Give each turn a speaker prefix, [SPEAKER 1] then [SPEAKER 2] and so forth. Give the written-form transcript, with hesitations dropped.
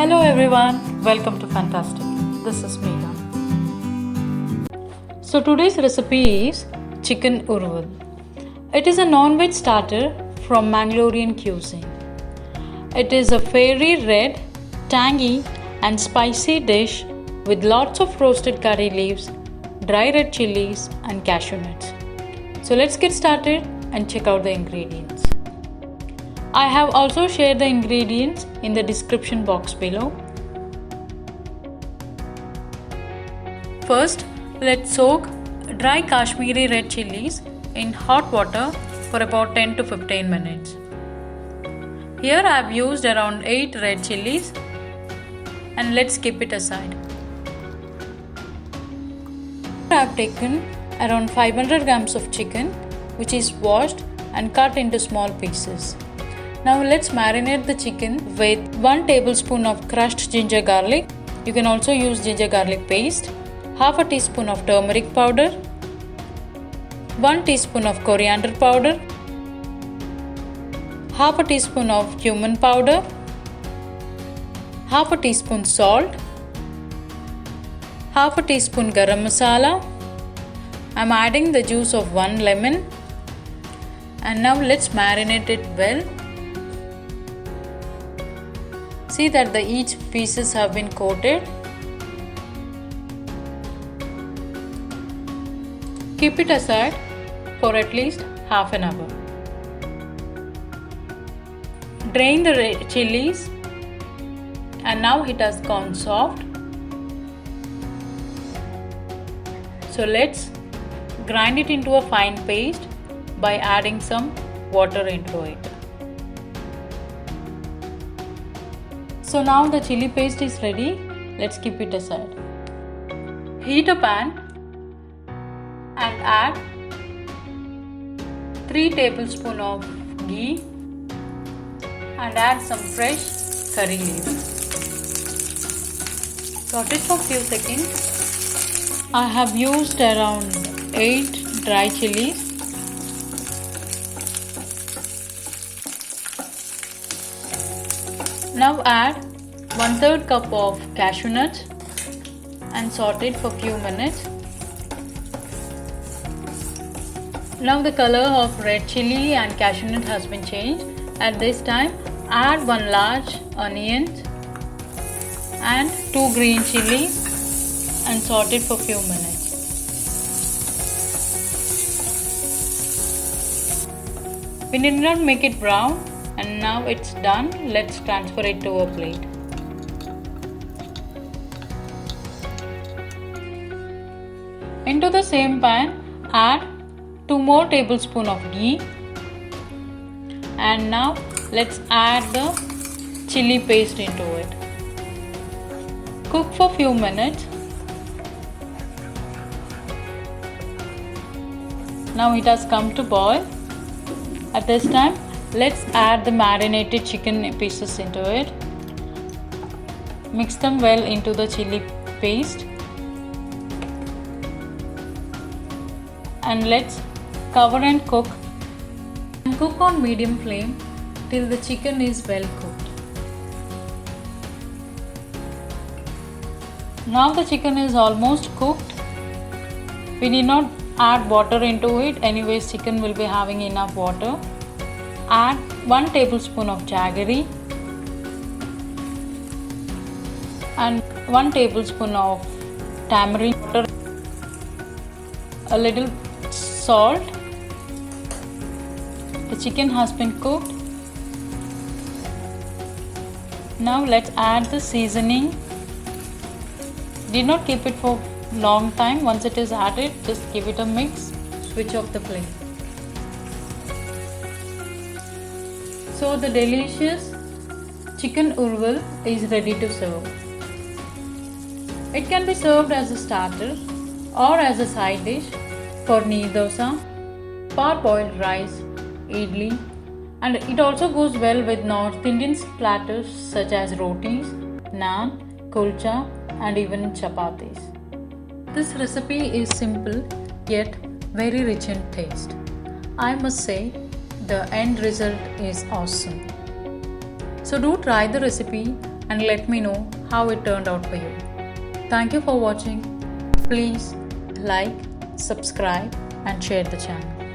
[SPEAKER 1] Hello everyone, welcome to Fantastic. This is Meera. So today's recipe is chicken urval. It is a non-veg starter from Mangalorean cuisine. It is a fiery red, tangy and spicy dish with lots of roasted curry leaves, dry red chilies and cashew nuts. So let's get started and check out the ingredients. I have also shared the ingredients in the description box below. First, let's soak dry Kashmiri red chilies in hot water for about 10 to 15 minutes. Here I have used around 8 red chilies and let's keep it aside. I have taken around 500 grams of chicken which is washed and cut into small pieces. Now let's marinate the chicken with 1 tablespoon of crushed ginger garlic. You can also use ginger garlic paste, half a teaspoon of turmeric powder, 1 teaspoon of coriander powder, half a teaspoon of cumin powder, half a teaspoon salt, half a teaspoon garam masala. I am adding the juice of 1 lemon and now let's marinate it well. See that each pieces have been coated. Keep it aside for at least half an hour. Drain the red chilies and now it has gone soft. So let's grind it into a fine paste by adding some water into it. So now the chili paste is ready. Let's keep it aside. Heat a pan and add 3 tablespoons of ghee and add some fresh curry leaves. Saute it for few seconds. I have used around 8 dry chilies. Now add 1/3 cup of cashew nuts and saute it for few minutes. Now the color of red chili and cashew nut has been changed. At this time, add 1 large onion and 2 green chilies and saute it for few minutes. We need not make it brown. And now it's done. Let's transfer it to a plate. Into the same pan, add 2 more tablespoons of ghee. And now let's add the chili paste into it. Cook for few minutes. Now it has come to boil. At this time, let's add the marinated chicken pieces into it. Mix them well into the chili paste. And let's cover and cook. And cook on medium flame till the chicken is well cooked. Now the chicken is almost cooked. We need not add water into it. Anyways, chicken will be having enough water. Add 1 tablespoon of jaggery and 1 tablespoon of tamarind water, a little salt. The chicken has been cooked. Now let's add the seasoning. Do not keep it for long time. Once it is added, just give it a mix. Switch off the flame. So the delicious chicken urval is ready to serve. It can be served as a starter or as a side dish for neer dosa, parboiled rice, idli, and it also goes well with North Indian platters such as rotis, naan, kulcha and even chapatis. This recipe is simple yet very rich in taste. I must say the end result is awesome. So do try the recipe and let me know how it turned out for you. Thank you for watching. Please like, subscribe and share the channel.